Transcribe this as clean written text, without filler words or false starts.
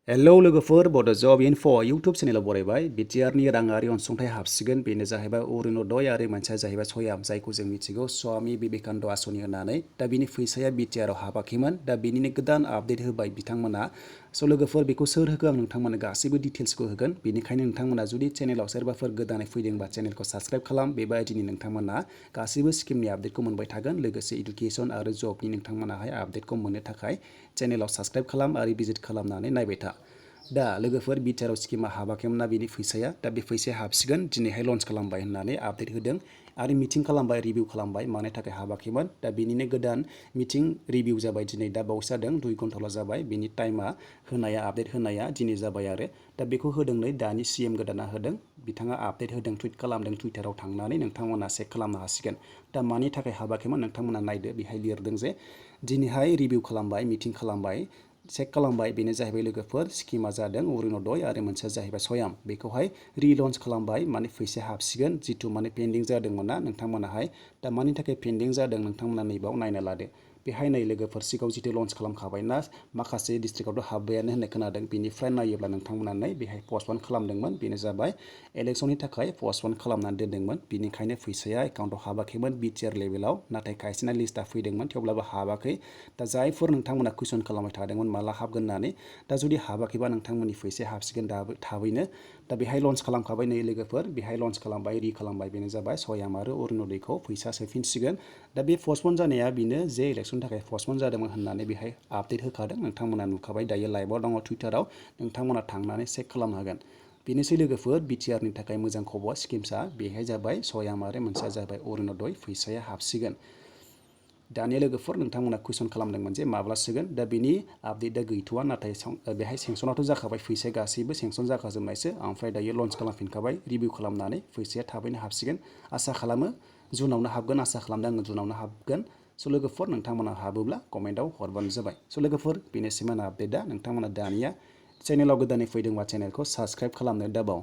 hello लोगोफोर बड' जब info YouTube चेनेलाव बरायबाय BTR नि राङारि अनसुंथाइ हाबसिगोन बेनो जाहैबाय अरुणोदय आरो मोनसेया जाहैबाय सयाम जायखौ जों मिथिगौ स्वामी विवेकानन्द आसनि होननानै दा बिनि फैसाया BTR आव हाबाखैमोन दा बिनिनो गोदान आपडेट होबाय बिथांमोना स' लोगोफोर बेखौ सोर होखो आं नोंथांमोननो गासैबो डिटेल्सखौ होगोन बेनिखायनो नोंथांमोना जुदि चेनेलाव सोरबाफोर गोदानै फैदोंबा चेनेलखौ साबस्क्राइब खालाम बेबायदिनो नोंथांमोना गासैबो स्किमनि आपडेटखौ मोनबाय थागोन लोगोसे इडुकेसन आरो जबनि नोंथांमोनाहाय आपडेटखौ मोननो थाखाय चेनेलाव साबस्क्राइब खालाम आरो भिजिट खालामनानै नायबाय था दा लोगोफोर BTR आव स्किमा हाबाखैमोनना बिनि फैसाया दा बे फैसाया हाबसिगोन दिनैहाय लन्च खालामबाय होननानै आपडेट होदों आरो मिटिं खालामबाय रिभिउ खालामबाय मानि थाखाय हाबाखैमोन दा बिनिनो गोदान मिटिं रिभिउ जाबाय दिनै दा बावैसो जादों 2 घन्टाल' जाबाय बिनि टाइमा होनाया आपडेट होनाया दिनै जाबाय आरो दा बेखौ होदों नै दानि CM गोदाना होदों बिथाङा आपडेट होदों टुइट खालामदों टुइटाराव थांनानै नोंथांमोना चेक खालामनो हासिगोन दा मानि थाखाय हाबाखैमोन नोंथांमोना नायदो बेहाय लिरदों जे दिनैहाय रिभिउ खालामबाय मिटिं खालामबाय चेक खालामबाय बेनो जाहैबाय लोगोफोर स्किमा जादों अरुणोदय आरो मोनसेया जाहैबाय सयाम बेखौहाय रिलन्च खालामबाय माने फैसा हाबसिगोन जितु माने पेन्डिं जादोंमोन ना नोंथांमोनाहाय दा मानि थाखाय पेन्डिं जादों नोंथांमोना नैबाव नायना लादो बेहाय नै लोगोफोर सिगाङाव जितु लन्च खालामखाबाय ना माखासे डिस्ट्रिक्टआवथ' हाबबायानो होननाय खोनादों बेनिफ्राय नायोब्ला नोंथांमोना नै बेहाय पस्टपन खालामदोंमोन बेनो जाबाय इलेक्सननि थाखाय पस्टपन खालामनानै दोनदोंमोन बेनिखायनो फैसाया एकाउन्टआव हाबाखैमोन BTR लेभेलाव नाथाय खायसेना लिस्टआ फैदोंमोन थेवब्लाबो हाबाखै दा जायफोर नोंथांमोना कुइसन खालामबाय थादोंमोन माला हाबगोन होननानै दा जुदि हाबाखैबा नोंथांमोननि फैसाया हाबसिगोन थाबैनो दा बेहाय लन्च खालामखाबाय नै लोगोफोर बेहाय लन्च खालामबाय खालामबाय बेनो जाबाय सयाम आरो अरुणोदयखौ फैसा सोफिनसिगोन दा बे पस्टपन जानाया बेनो जे इलेक्सननि थाखाय पस्टपन जादोंमोन होननानै बेहाय आपडेट होखादों नोंथांमोना नुखाबाय दायो लाइभआव दङ टुइटाराव नोंथांमोना थांनानै चेक खालामनो हागोन बेनोसै लोगोफोर BTR नि थाखाय मोजां खबर स्किमसा बेहाय जाबाय सयाम आरो मोनसेया जाबाय अरुणोदय फैसाया हाबसिगोन दानिया लोगोफोर नोंथांमोना कुइसन खालामदोंमोन जे माब्ला सोगोन दा बिनि आपडेटआ गैथ'वा नाथाय बेहाय सेंसनाथ' जाखाबाय फैसाया गासैबो सेंसन जाखाजोबनायसो ओमफ्राय दायो लन्च खालामफिनखाबाय रिभिउ खालामनानै फैसाया थाबैनो हाबसिगोन आसा खालामो जुनावनो हाबगोन आसा खालामदों आङो जुनावनो हाबगोन स' लोगोफोर नोंथांमोना हाबोब्ला कमेन्टआव हरबानो जाबाय स' लोगोफोर बेनोसैमोन आपडेटआ नोंथांमोना दानिया चेनेलाव गोदानै फैदोंबा चेनेलखौ साबस्क्राइब खालामनो दाबाव